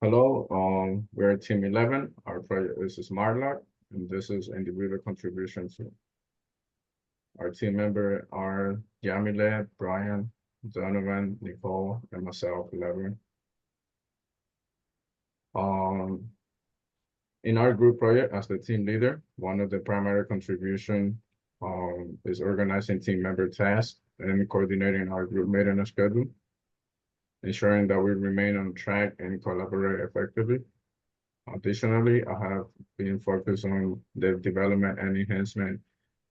Hello, we're Team 11. Our project is Smart Lock, and this is individual contribution to our team member are Yamile, Brian, Donovan, Nicole, and myself, 11. Um, in our group project as the team leader, one of the primary contribution is organizing team member tasks and coordinating our group maintenance schedule, ensuring that we remain on track and collaborate effectively. Additionally, I have been focused on the development and enhancement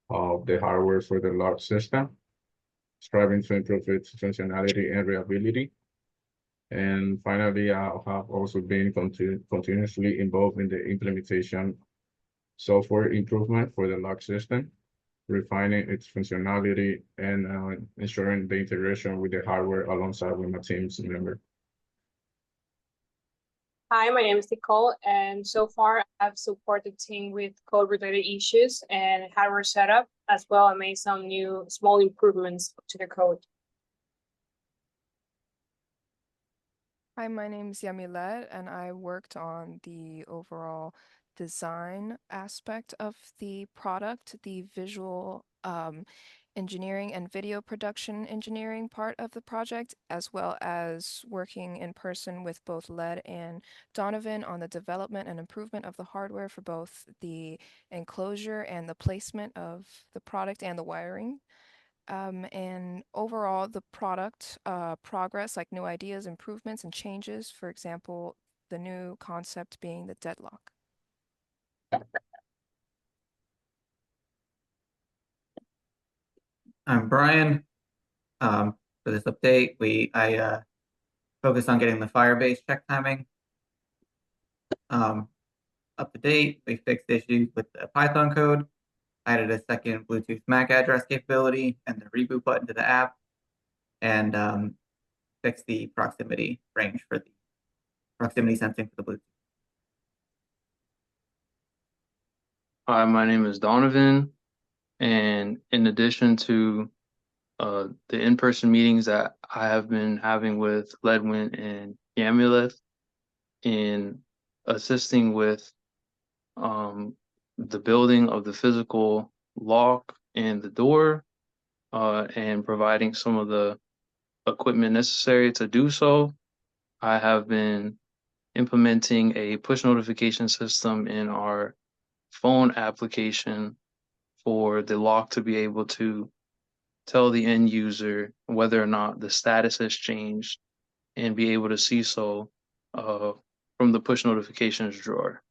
of the hardware for the lock system, striving to improve its functionality and reliability. And finally, I have also been continuously involved in the implementation software improvement for the lock system, refining its functionality and ensuring the integration with the hardware alongside with my team's member. Hi, my name is Nicole, and so far I've supported the team with code-related issues and hardware setup, as well as made some new small improvements to the code. Hi, my name is Yamilet, and I worked on the overall design aspect of the product, the visual engineering and video production engineering part of the project, as well as working in person with both Led and Donovan on the development and improvement of the hardware for both the enclosure and the placement of the product and the wiring. And overall, the product progress, like new ideas, improvements, and changes, for example, the new concept being the deadlock. I'm Brian. For this update, I focused on getting the Firebase check timing up to date. We fixed issues with the Python code, added a second Bluetooth MAC address capability and the reboot button to the app, and fixed the proximity range for the proximity sensing for the Bluetooth. Hi, my name is Donovan, and in addition to the in-person meetings that I have been having with Ledwin and Yamuleth in assisting with the building of the physical lock and the door, and providing some of the equipment necessary to do so, I have been implementing a push notification system in our phone application for the lock to be able to tell the end user whether or not the status has changed and be able to see so from the push notifications drawer.